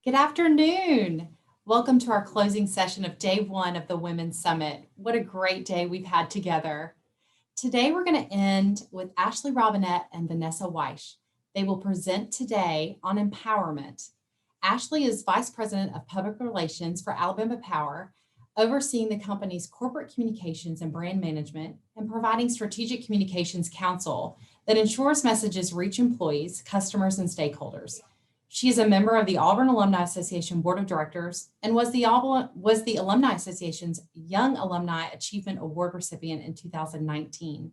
Good afternoon. Welcome to our closing session of day one of the Women's Summit. What a great day we've had together. Today, we're going to end with Ashley Robinett and Vanessa Weiss. They will present today on empowerment. Ashley is Vice President of Public Relations for Alabama Power, overseeing the company's corporate communications and brand management and providing strategic communications counsel that ensures messages reach employees, customers, and stakeholders. She is a member of the Auburn Alumni Association Board of Directors and was the Alumni Association's Young Alumni Achievement Award recipient in 2019.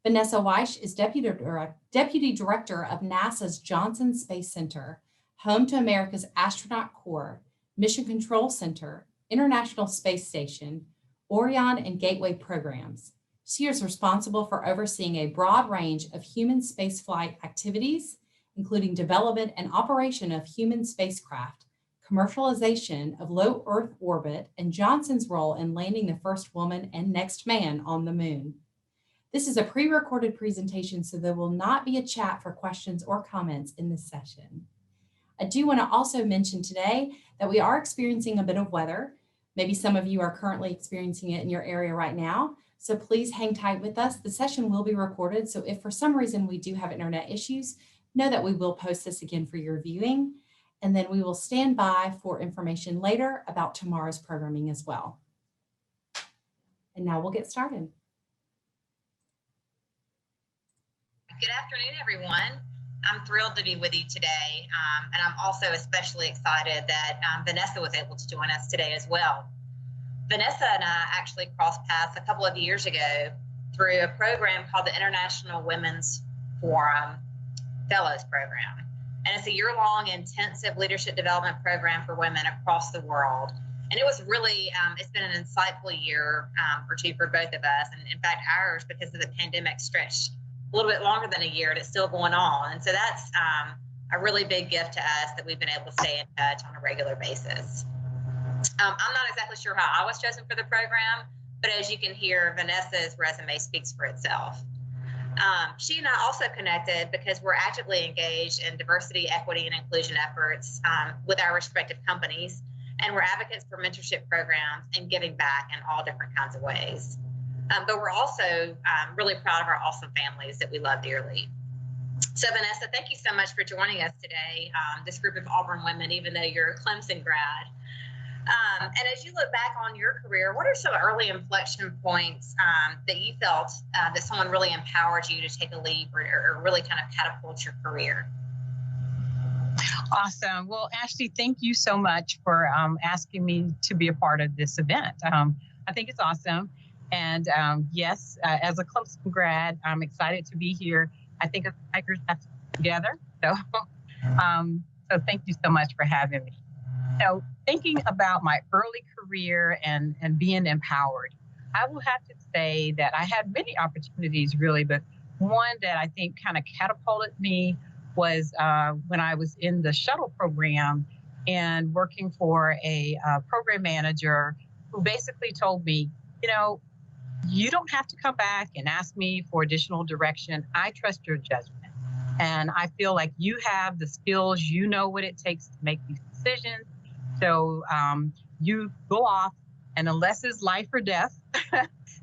Vanessa Weiss is Deputy Director of NASA's Johnson Space Center, home to America's Astronaut Corps, Mission Control Center, International Space Station, Orion, and Gateway programs. She is responsible for overseeing a broad range of human spaceflight activities, including development and operation of human spacecraft, commercialization of low Earth orbit, and Johnson's role in landing the first woman and next man on the moon. This is a pre-recorded presentation, so there will not be a chat for questions or comments in this session. I do want to also mention today that we are experiencing a bit of weather. Maybe some of you are currently experiencing it in your area right now, so please hang tight with us. The session will be recorded, so if for some reason we do have internet issues, know that we will post this again for your viewing, and then we will stand by for information later about tomorrow's programming as well. And now we'll get started. Good afternoon, everyone. I'm thrilled to be with you today, and I'm also especially excited that Vanessa was able to join us today as well. Vanessa and I actually crossed paths a couple of years ago through a program called the International Women's Forum Fellows Program. And it's a year-long intensive leadership development program for women across the world. And it was really, it's been an insightful year or two for both of us. And in fact, ours, because of the pandemic, stretched a little bit longer than a year, and it's still going on. And so that's a really big gift to us that we've been able to stay in touch on a regular basis. I'm not exactly sure how I was chosen for the program, but as you can hear, Vanessa's resume speaks for itself. She and I also connected because we're actively engaged in diversity, equity, and inclusion efforts with our respective companies, and we're advocates for mentorship programs and giving back in all different kinds of ways. But we're also really proud of our awesome families that we love dearly. So Vanessa, thank you so much for joining us today, this group of Auburn women, even though you're a Clemson grad. And as you look back on your career, what are some early inflection points that you felt that someone really empowered you to take a leap or really kind of catapult your career? Awesome. Well, Ashley, thank you so much for asking me to be a part of this event. I think it's awesome. And yes, as a Clemson grad, I'm excited to be here. I think the Tigers have to come together. So, so thank you so much for having me. So thinking about my early career and being empowered, I will have to say that I had many opportunities really, but one that I think kind of catapulted me was when I was in the shuttle program and working for a program manager who basically told me, you know, you don't have to come back and ask me for additional direction. I trust your judgment. And I feel like you have the skills, you know what it takes to make these decisions. So you go off, and unless it's life or death,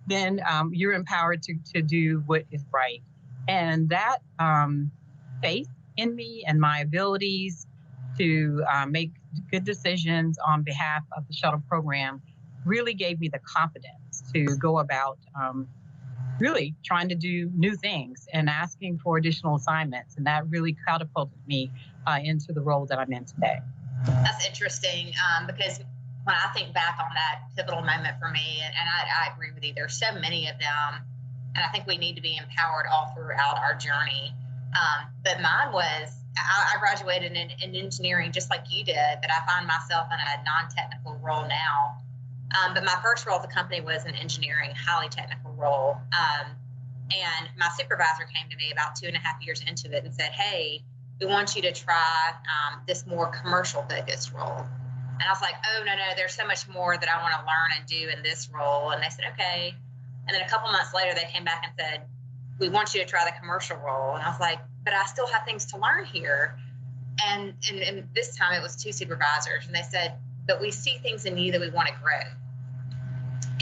then you're empowered to do what is right. And that faith in me and my abilities to make good decisions on behalf of the shuttle program really gave me the confidence to go about really trying to do new things and asking for additional assignments. And that really catapulted me into the role that I'm in today. That's interesting because when I think back on that pivotal moment for me, and I agree with you, there's so many of them, and I think we need to be empowered all throughout our journey. But mine was, I graduated in engineering just like you did, but I find myself in a non-technical role now. But my first role at the company was an engineering, highly technical role. And my supervisor came to me about 2.5 years into it and said, hey, we want you to try this more commercial focused role. And I was like, oh, no, there's so much more that I want to learn and do in this role. And they said, okay. And then a couple months later, they came back and said, we want you to try the commercial role. And I was like, but I still have things to learn here. And this time it was two supervisors, and they said, but we see things in you that we want to grow.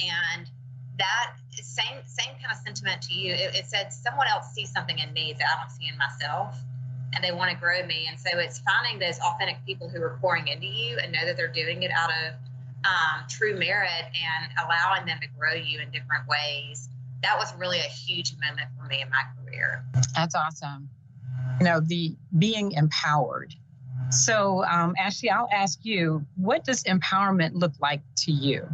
And that same kind of sentiment to you. It said someone else sees something in me that I don't see in myself, and they want to grow me. And so it's finding those authentic people who are pouring into you and know that they're doing it out of true merit and allowing them to grow you in different ways. That was really a huge moment for me in my career. That's awesome. The being empowered. So, Ashley, I'll ask you, what does empowerment look like to you?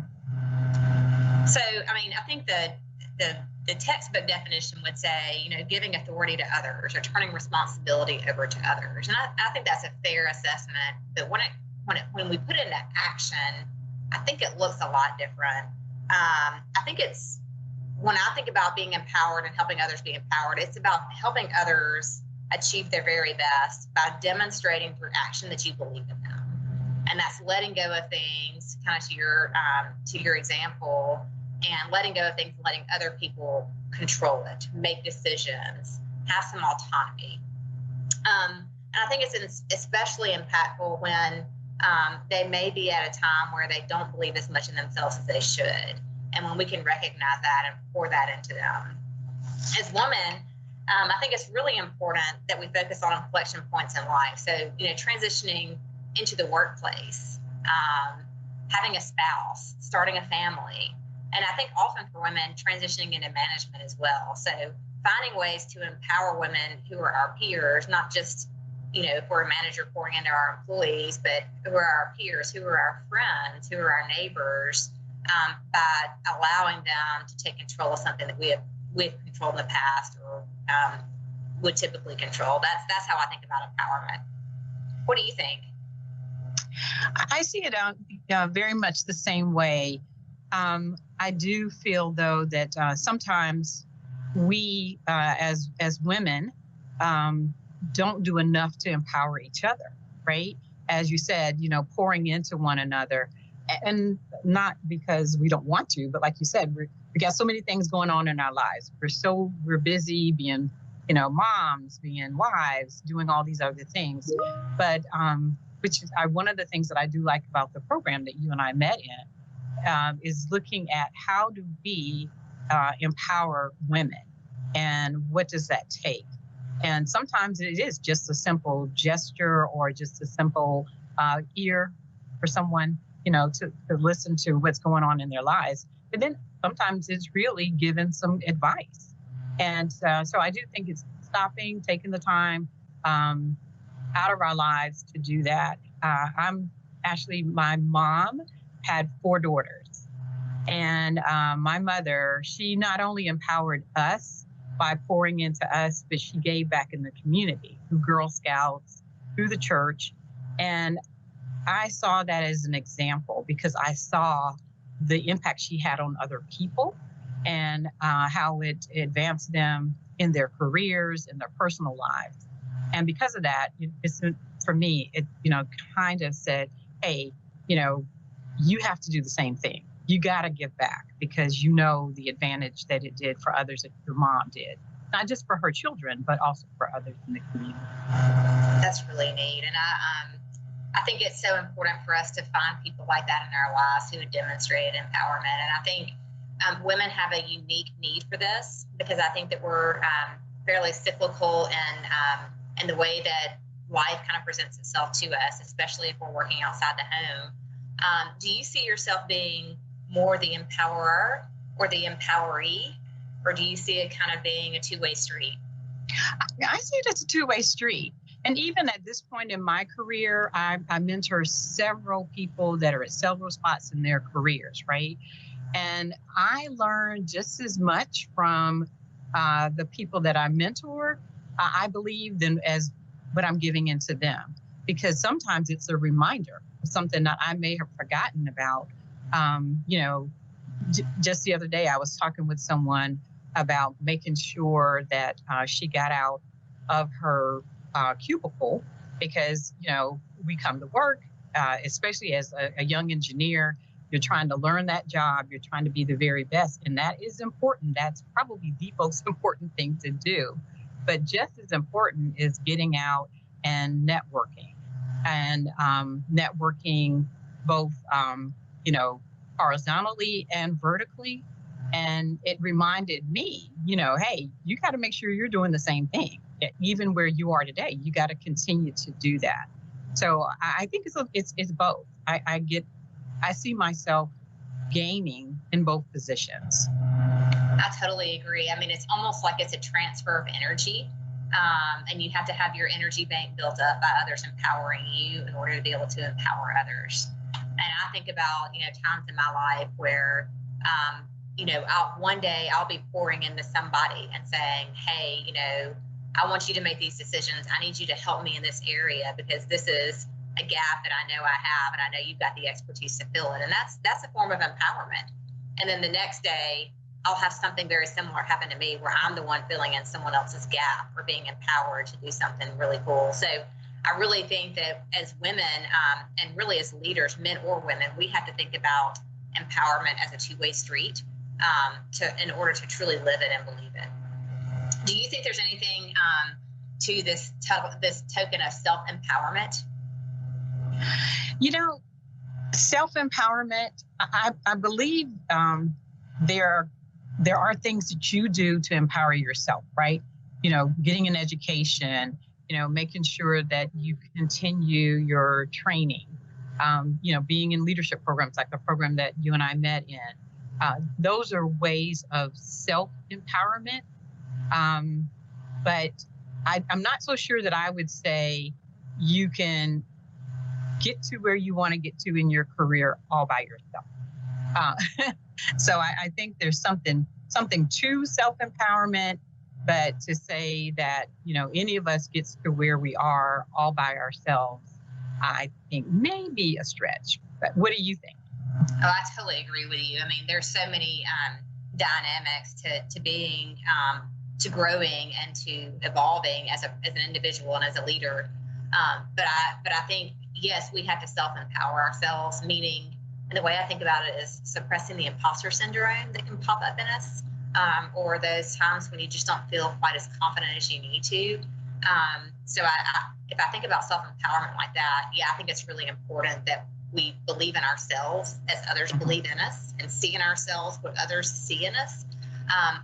So, I think the textbook definition would say, giving authority to others or turning responsibility over to others. And I think that's a fair assessment. But when we put it into action, I think it looks a lot different. I think when I think about being empowered and helping others be empowered, it's about helping others achieve their very best by demonstrating through action that you believe in them. And that's letting go of things, kind of to your example, and letting go of things, letting other people control it, make decisions, have some autonomy. And I think it's especially impactful when they may be at a time where they don't believe as much in themselves as they should. And when we can recognize that and pour that into them. As women, I think it's really important that we focus on inflection points in life. So, transitioning into the workplace, having a spouse, starting a family. And I think often for women, transitioning into management as well. So finding ways to empower women who are our peers, not just, if we're a manager pouring into our employees, but who are our peers, who are our friends, who are our neighbors, by allowing them to take control of something that we've controlled in the past or would typically control. That's how I think about empowerment. What do you think? I see it very much the same way. I do feel, though, that sometimes we, as women, don't do enough to empower each other, right? As you said, pouring into one another. And not because we don't want to, but like you said, we got so many things going on in our lives. We're busy being, moms, being wives, doing all these other things. But which is one of the things that I do like about the program that you and I met in, is looking at how do we empower women, and what does that take? And sometimes it is just a simple gesture or just a simple ear for someone, to listen to what's going on in their lives. But then sometimes it's really giving some advice. And so I do think it's stopping, taking the time out of our lives to do that. My mom had 4 daughters. And my mother, she not only empowered us by pouring into us, but she gave back in the community through Girl Scouts, through the church. And I saw that as an example because I saw the impact she had on other people and how it advanced them in their careers, in their personal lives. And because of that, for me, it kind of said, hey, you have to do the same thing. You got to give back because the advantage that it did for others that your mom did, not just for her children, but also for others in the community. That's really neat. And I think it's so important for us to find people like that in our lives who demonstrated empowerment. And I think women have a unique need for this because I think that we're fairly cyclical in the way that life kind of presents itself to us, especially if we're working outside the home. Do you see yourself being more the empowerer or the empoweree, or do you see it kind of being a two-way street? I see it as a two-way street. And even at this point in my career, I mentor several people that are at several spots in their careers, right? And I learn just as much from the people that I mentor, I believe, than as what I'm giving into them. Because sometimes it's a reminder of something that I may have forgotten about. Just the other day, I was talking with someone about making sure that she got out of her cubicle because, we come to work, especially as a young engineer, you're trying to learn that job, you're trying to be the very best. And that is important. That's probably the most important thing to do. But just as important is getting out and networking and networking both, horizontally and vertically. And it reminded me, hey, you got to make sure you're doing the same thing. Even where you are today, you got to continue to do that. So I think it's both. I see myself gaining in both positions. I totally agree. I mean, it's almost like it's a transfer of energy. And you have to have your energy bank built up by others empowering you in order to be able to empower others. And I think about, times in my life where, one day I'll be pouring into somebody and saying, hey, I want you to make these decisions. I need you to help me in this area because this is a gap that I know I have, and I know you've got the expertise to fill it. And that's a form of empowerment. And then the next day, I'll have something very similar happen to me where I'm the one filling in someone else's gap or being empowered to do something really cool. So I really think that as women and really as leaders, men or women, we have to think about empowerment as a two-way street in order to truly live it and believe it. Do you think there's anything to this token of self-empowerment? Self-empowerment, I believe there are things that you do to empower yourself, right? Getting an education, making sure that you continue your training, being in leadership programs like the program that you and I met in. Those are ways of self-empowerment. But I'm not so sure that I would say you can get to where you want to get to in your career all by yourself. So I think there's something to self-empowerment, but to say that, any of us gets to where we are all by ourselves, I think may be a stretch. But what do you think? Oh, I totally agree with you. I mean, there's so many dynamics to being, to growing and to evolving as an individual and as a leader. But I think, yes, we have to self-empower ourselves, meaning, and the way I think about it is suppressing the imposter syndrome that can pop up in us, or those times when you just don't feel quite as confident as you need to. So if I think about self-empowerment like that, yeah, I think it's really important that we believe in ourselves as others believe in us and see in ourselves what others see in us.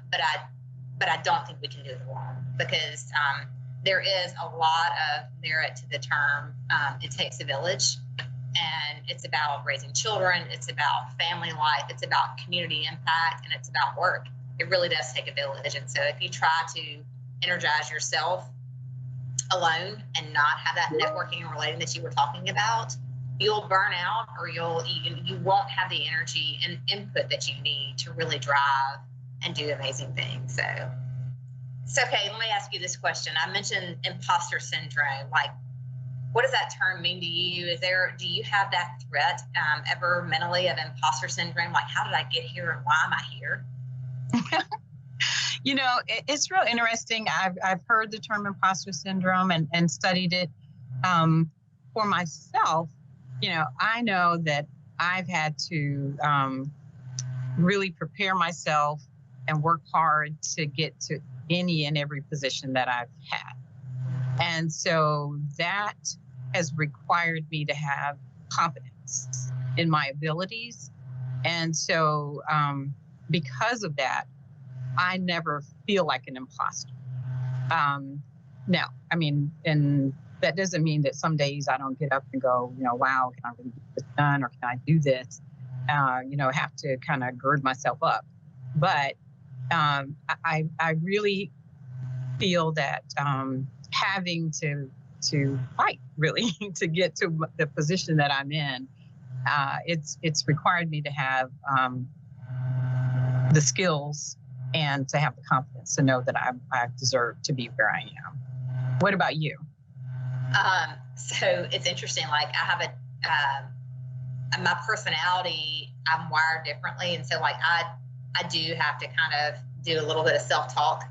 But I don't think we can do it alone because there is a lot of merit to the term, it takes a village. And it's about raising children, it's about family life, it's about community impact, and it's about work. It really does take a village. And so if you try to energize yourself alone and not have that networking and relating that you were talking about, you'll burn out, or you won't have the energy and input that you need to really drive and do amazing things. So okay, let me ask you this question. I mentioned imposter syndrome. Like, what does that term mean to you? Do you have that threat ever mentally of imposter syndrome? Like, how did I get here and why am I here? It's real interesting. I've heard the term imposter syndrome and studied it for myself. I know that I've had to really prepare myself and work hard to get to any and every position that I've had. And so that has required me to have confidence in my abilities. And so because of that, I never feel like an imposter. Now, I mean, and that doesn't mean that some days I don't get up and go, wow, can I really get this done? Or can I do this? Have to kind of gird myself up. But I really feel that having to fight really to get to the position that I'm in, it's required me to have the skills and to have the confidence to know that I deserve to be where I am. What about you? So it's interesting. Like, I have my personality, I'm wired differently. And so like, I do have to kind of do a little bit of self-talk.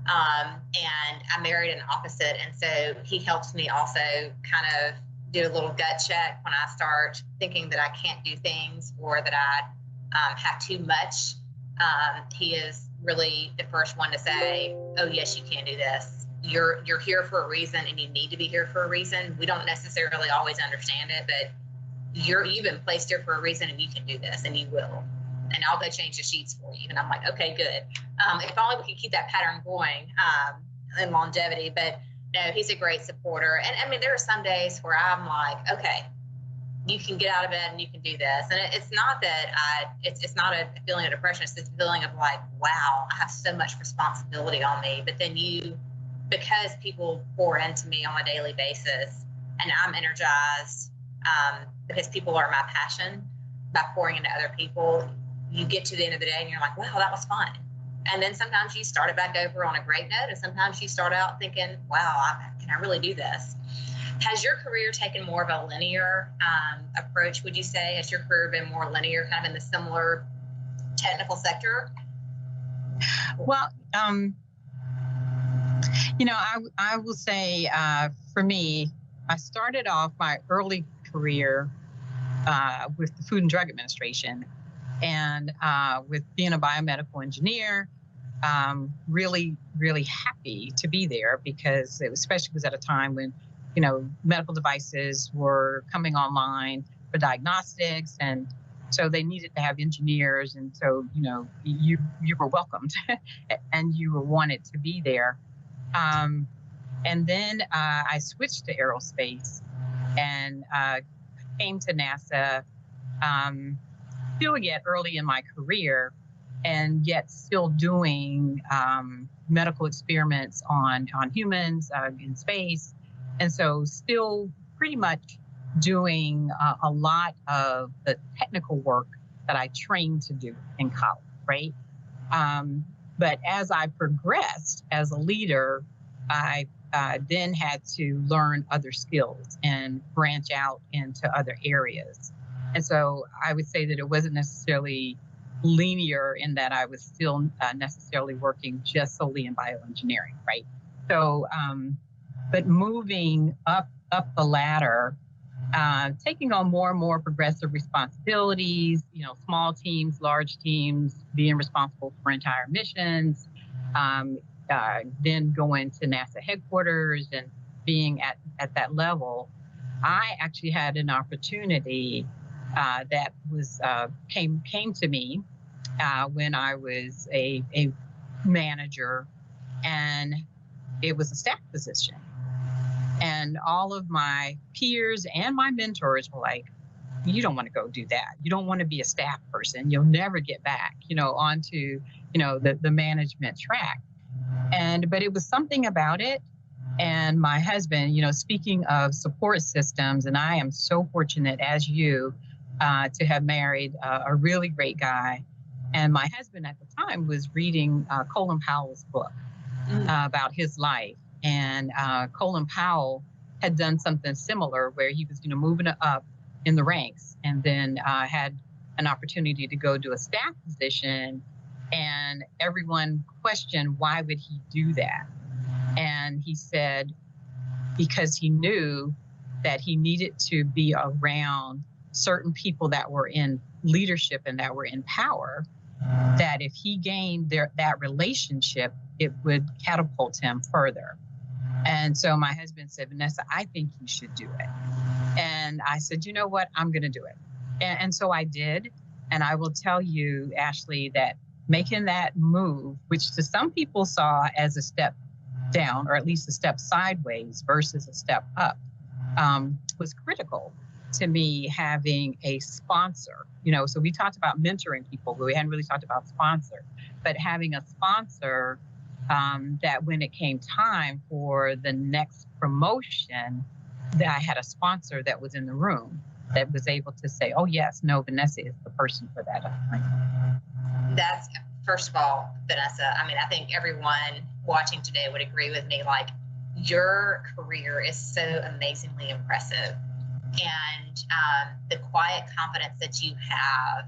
And I married an opposite. And so he helps me also kind of do a little gut check when I start thinking that I can't do things or that I have too much. He is really the first one to say, oh, yes, you can do this. you're here for a reason and you need to be here for a reason. We don't necessarily always understand it, but you've been placed here for a reason and you can do this and you will. And I'll go change the sheets for you. And I'm like, okay, good. If only we could keep that pattern going in longevity. But no, he's a great supporter. And I mean, there are some days where I'm like, okay, you can get out of bed and you can do this. And it's not that it's not a feeling of depression. It's this feeling of like, wow, I have so much responsibility on me. But then because people pour into me on a daily basis and I'm energized because people are my passion by pouring into other people, you get to the end of the day and you're like, wow, that was fun. And then sometimes you start it back over on a great note. And sometimes you start out thinking, wow, can I really do this? Has your career taken more of a linear approach, would you say? Has your career been more linear, kind of in the similar technical sector? Well, I will say for me, I started off my early career with the Food and Drug Administration and with being a biomedical engineer. Really, really happy to be there because especially was at a time when, medical devices were coming online for diagnostics. And so they needed to have engineers. And so, you were welcomed and you were wanted to be there. And then I switched to aerospace and came to NASA still yet early in my career and yet still doing medical experiments on humans in space. And so still pretty much doing a lot of the technical work that I trained to do in college, right? But as I progressed as a leader, I then had to learn other skills and branch out into other areas. And so I would say that it wasn't necessarily linear in that I was still necessarily working just solely in bioengineering, right? So, but moving up the ladder, taking on more and more progressive responsibilities, small teams, large teams, being responsible for entire missions, then going to NASA headquarters and being at that level, I actually had an opportunity that was came to me when I was a manager, and it was a staff position. And all of my peers and my mentors were like, you don't want to go do that. You don't want to be a staff person. You'll never get back, onto, the management track. But it was something about it. And my husband, speaking of support systems, and I am so fortunate as you to have married a really great guy. And my husband at the time was reading Colin Powell's book about his life. And Colin Powell had done something similar where he was, moving up in the ranks and then had an opportunity to go to a staff position. And everyone questioned, why would he do that? And he said, because he knew that he needed to be around certain people that were in leadership and that were in power, that if he gained that relationship, it would catapult him further. And so my husband said, Vanessa, I think you should do it. And I said, you know what? I'm going to do it. And so I did. And I will tell you, Ashley, that making that move, which to some people saw as a step down, or at least a step sideways versus a step up, was critical to me having a sponsor. So we talked about mentoring people, but we hadn't really talked about sponsor. But having a sponsor that when it came time for the next promotion, that I had a sponsor that was in the room that was able to say, oh, yes, no, Vanessa is the person for that. That's, first of all, Vanessa, I think everyone watching today would agree with me. Like, your career is so amazingly impressive. And the quiet confidence that you have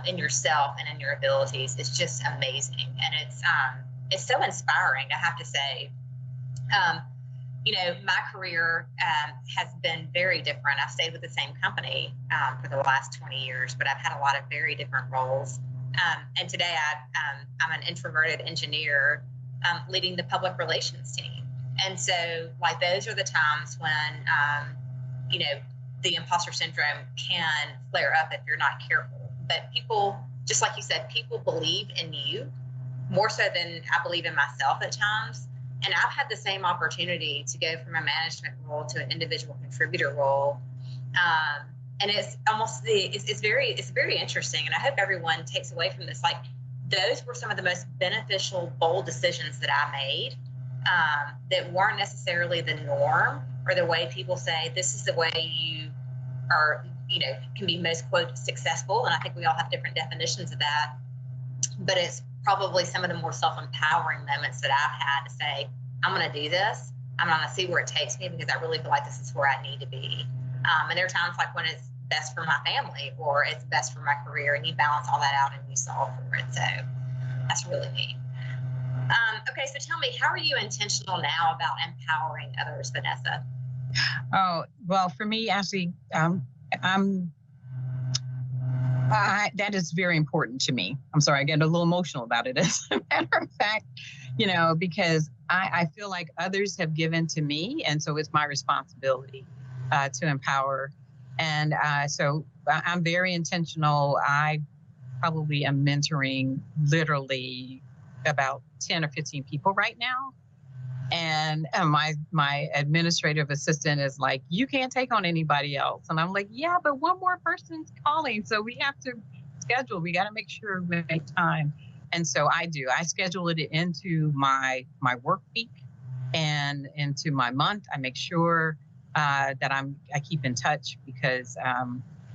in yourself and in your abilities is just amazing. And it's so inspiring, I have to say. My career has been very different. I've stayed with the same company for the last 20 years, but I've had a lot of very different roles. And today I'm an introverted engineer leading the public relations team. And so, like, those are the times when, you know, the imposter syndrome can flare up if you're not careful. But people, just like you said, people believe in you more so than I believe in myself at times. And I've had the same opportunity to go from a management role to an individual contributor role. And it's almost it's very interesting. And I hope everyone takes away from this, like, those were some of the most beneficial, bold decisions that I made, that weren't necessarily the norm or the way people say this is the way you are, you know, can be most, quote, successful. And I think we all have different definitions of that. But it's probably some of the more self-empowering moments that I've had to say, I'm going to do this. I'm going to see where it takes me because I really feel like this is where I need to be. And there are times like when it's best for my family or it's best for my career, and you balance all that out and you solve for it. So that's really neat. Okay, so tell me, how are you intentional now about empowering others, Vanessa? Oh, well, for me, Ashley, that is very important to me. I'm sorry, I get a little emotional about it. As a matter of fact, you know, because I feel like others have given to me, and so it's my responsibility to empower. And so I'm very intentional. I probably am mentoring literally about 10 or 15 people right now. And my administrative assistant is like, you can't take on anybody else. And I'm like, yeah, but one more person's calling. So we have to schedule. We got to make sure we make time. And so I do. I schedule it into my work week and into my month. I make sure that I keep in touch because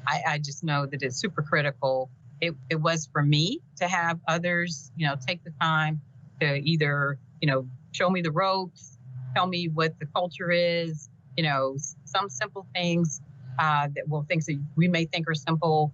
I just know that it's super critical. It was for me to have others, you know, take the time to either, you know, show me the ropes, tell me what the culture is, you know, some simple things things that we may think are simple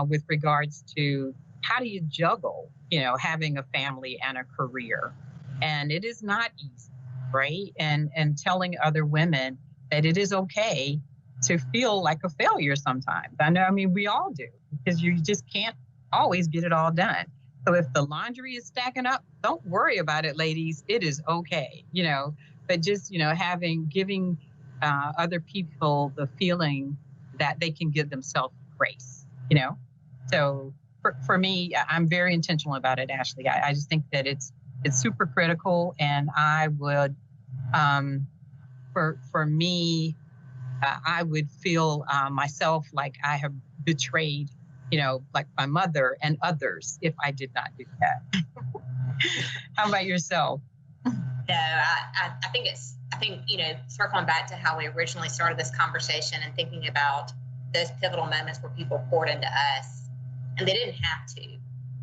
with regards to how do you juggle, you know, having a family and a career. And it is not easy, right? And telling other women that it is okay to feel like a failure sometimes. I mean, we all do, because you just can't always get it all done. So if the laundry is stacking up, don't worry about it, ladies. It is okay, you know, but just, you know, giving other people the feeling that they can give themselves grace, you know. So for me, I'm very intentional about it, Ashley. I just think that it's super critical, and I would, for me, I would feel myself like I have betrayed, you know, like my mother and others if I did not do that. How about yourself? No, I think, you know, circling back to how we originally started this conversation and thinking about those pivotal moments where people poured into us and they didn't have to,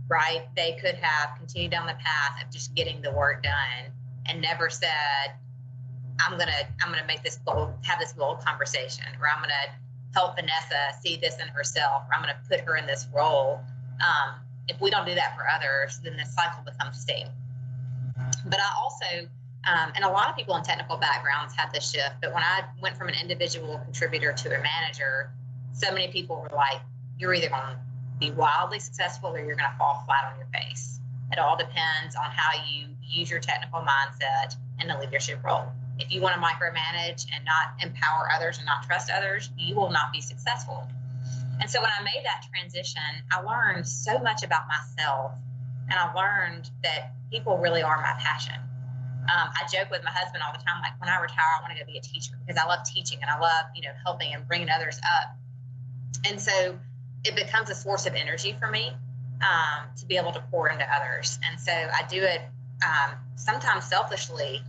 right? They could have continued down the path of just getting the work done and never said, I'm gonna have this bold conversation, or I'm gonna help Vanessa see this in herself, or I'm gonna put her in this role. If we don't do that for others, then the cycle becomes stale. But I also, and a lot of people in technical backgrounds had this shift, but when I went from an individual contributor to a manager, so many people were like, you're either going to be wildly successful or you're going to fall flat on your face. It all depends on how you use your technical mindset in a leadership role. If you want to micromanage and not empower others and not trust others, you will not be successful. And so when I made that transition, I learned so much about myself, and I learned that people really are my passion. I joke with my husband all the time, like, when I retire, I want to go be a teacher because I love teaching and I love, you know, helping and bringing others up. And so it becomes a source of energy for me to be able to pour into others. And so I do it sometimes selfishly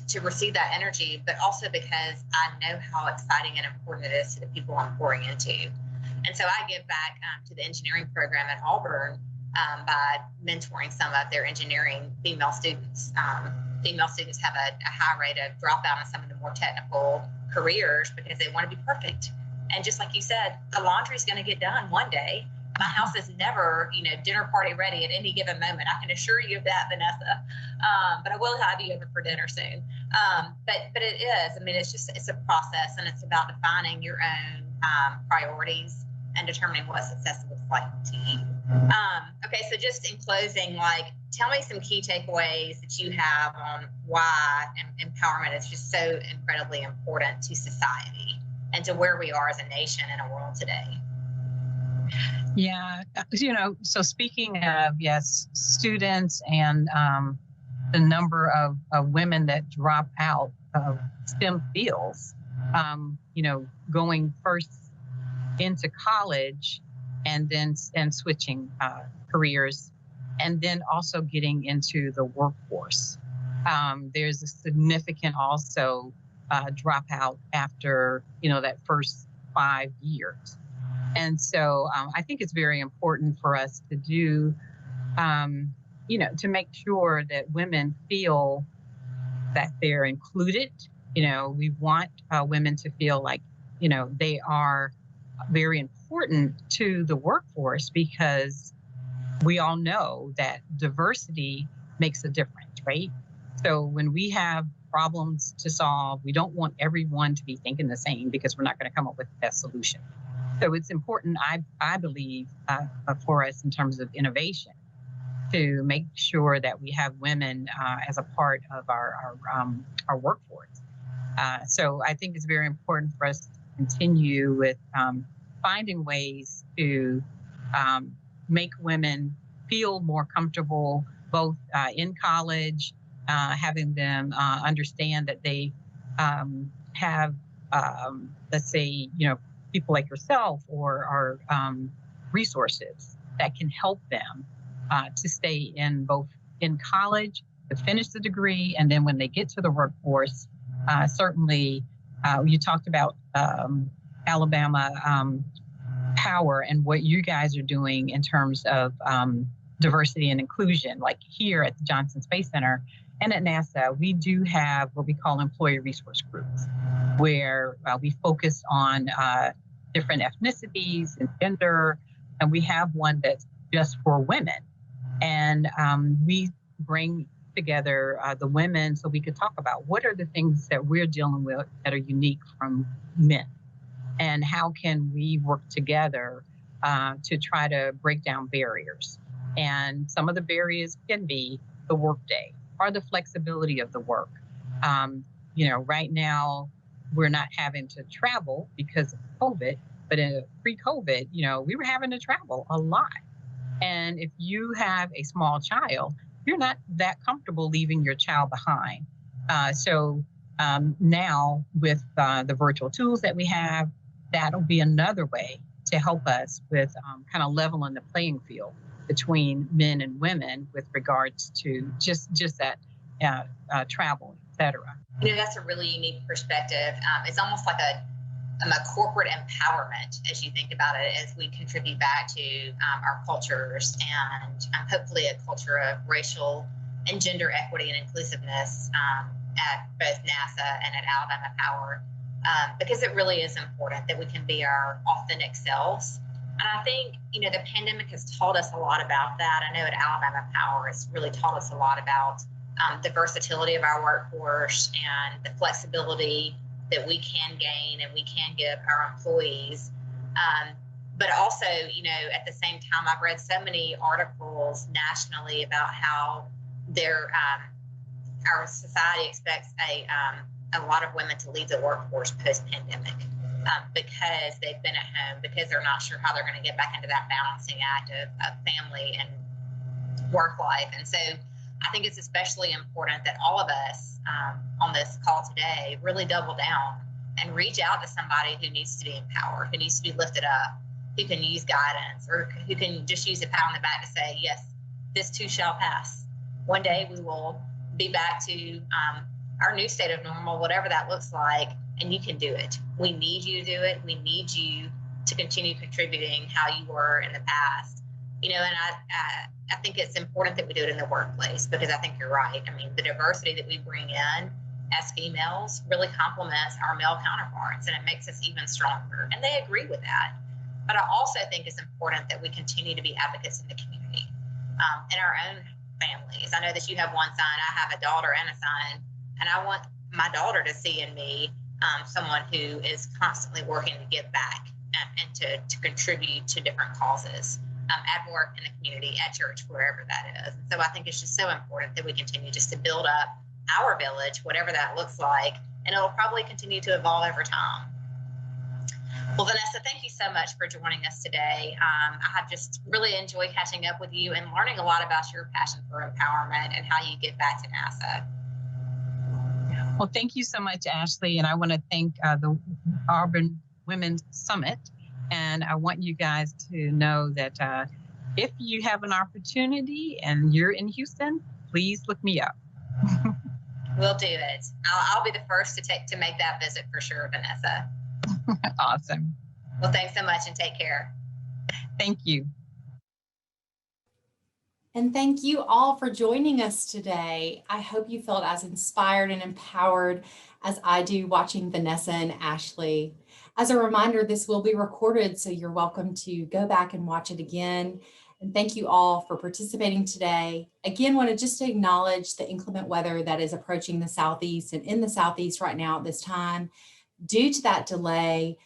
to receive that energy, but also because I know how exciting and important it is to the people I'm pouring into. And so I give back to the engineering program at Auburn by mentoring some of their engineering female students. Female students have a high rate of dropout in some of the more technical careers because they want to be perfect. And just like you said, the laundry is going to get done one day. My house is never, you know, dinner party ready at any given moment. I can assure you of that, Vanessa. But I will have you over for dinner soon. But it is. I mean, it's a process, and it's about defining your own priorities and determining what success looks like to you. Okay, so just in closing, like, tell me some key takeaways that you have on why empowerment is just so incredibly important to society and to where we are as a nation and a world today. Yeah, so speaking of, yes, students and the number of women that drop out of STEM fields, going first into college and then switching careers, and then also getting into the workforce. There's a significant also dropout after that first 5 years. And so I think it's very important for us to do, to make sure that women feel that they're included. We want women to feel like, they are very important to the workforce, because we all know that diversity makes a difference, right? So when we have problems to solve, we don't want everyone to be thinking the same, because we're not going to come up with the best solution. So it's important, I believe, for us in terms of innovation, to make sure that we have women as a part of our workforce. So I think it's very important for us to continue with finding ways to make women feel more comfortable, both in college, having them understand that they have, let's say, people like yourself or resources that can help them to stay in both in college, to finish the degree, and then when they get to the workforce, certainly you talked about Alabama Power and what you guys are doing in terms of diversity and inclusion. Like here at the Johnson Space Center and at NASA, we do have what we call employee resource groups, where we focus on different ethnicities and gender, and we have one that's just for women. And we bring together the women so we could talk about what are the things that we're dealing with that are unique from men, and how can we work together to try to break down barriers. And some of the barriers can be the workday or the flexibility of the work. Right now we're not having to travel because of COVID, but in pre-COVID, we were having to travel a lot. And if you have a small child, you're not that comfortable leaving your child behind. So now with the virtual tools that we have, that'll be another way to help us with kind of leveling the playing field between men and women with regards to just that travel, et cetera. That's a really unique perspective. It's almost like a corporate empowerment as you think about it, as we contribute back to our cultures and hopefully a culture of racial and gender equity and inclusiveness at both NASA and at Alabama Power, because it really is important that we can be our authentic selves. And I think, the pandemic has taught us a lot about that. I know at Alabama Power, it's really taught us a lot about the versatility of our workforce and the flexibility that we can gain and we can give our employees. But also, at the same time, I've read so many articles nationally about how our society expects a lot of women to leave the workforce post-pandemic because they've been at home, because they're not sure how they're going to get back into that balancing act of family and work life. And so I think it's especially important that all of us on this call today really double down and reach out to somebody who needs to be empowered, who needs to be lifted up, who can use guidance, or who can just use a pat on the back to say, yes, this too shall pass. One day we will be back to our new state of normal, whatever that looks like, and you can do it. We need you to do it. We need you to continue contributing how you were in the past. And I think it's important that we do it in the workplace, because I think you're right. I mean, the diversity that we bring in as females really complements our male counterparts, and it makes us even stronger. And they agree with that. But I also think it's important that we continue to be advocates in the community, in our own families. I know that you have one son, I have a daughter and a son, and I want my daughter to see in me someone who is constantly working to give back and to contribute to different causes at work, in the community, at church, wherever that is. So I think it's just so important that we continue just to build up our village, whatever that looks like, and it'll probably continue to evolve over time. Well, Vanessa, thank you so much for joining us today. I have just really enjoyed catching up with you and learning a lot about your passion for empowerment and how you give back to NASA. Well, thank you so much, Ashley. And I want to thank the Auburn Women's Summit. And I want you guys to know that if you have an opportunity and you're in Houston, please look me up. We'll do it. I'll be the first to make that visit for sure, Vanessa. Awesome. Well, thanks so much and take care. Thank you. And thank you all for joining us today. I hope you felt as inspired and empowered as I do watching Vanessa and Ashley. As a reminder, this will be recorded, so you're welcome to go back and watch it again. And thank you all for participating today. Again, wanted just to acknowledge the inclement weather that is approaching the Southeast and in the Southeast right now at this time. Due to that delay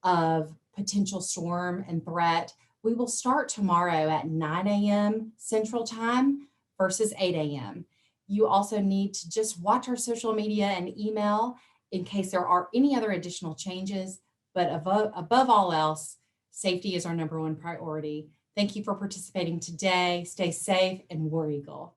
of potential storm and threat, we will start tomorrow at 9 a.m. Central Time versus 8 a.m. You also need to just watch our social media and email in case there are any other additional changes. But above all else, safety is our #1 priority. Thank you for participating today. Stay safe and War Eagle.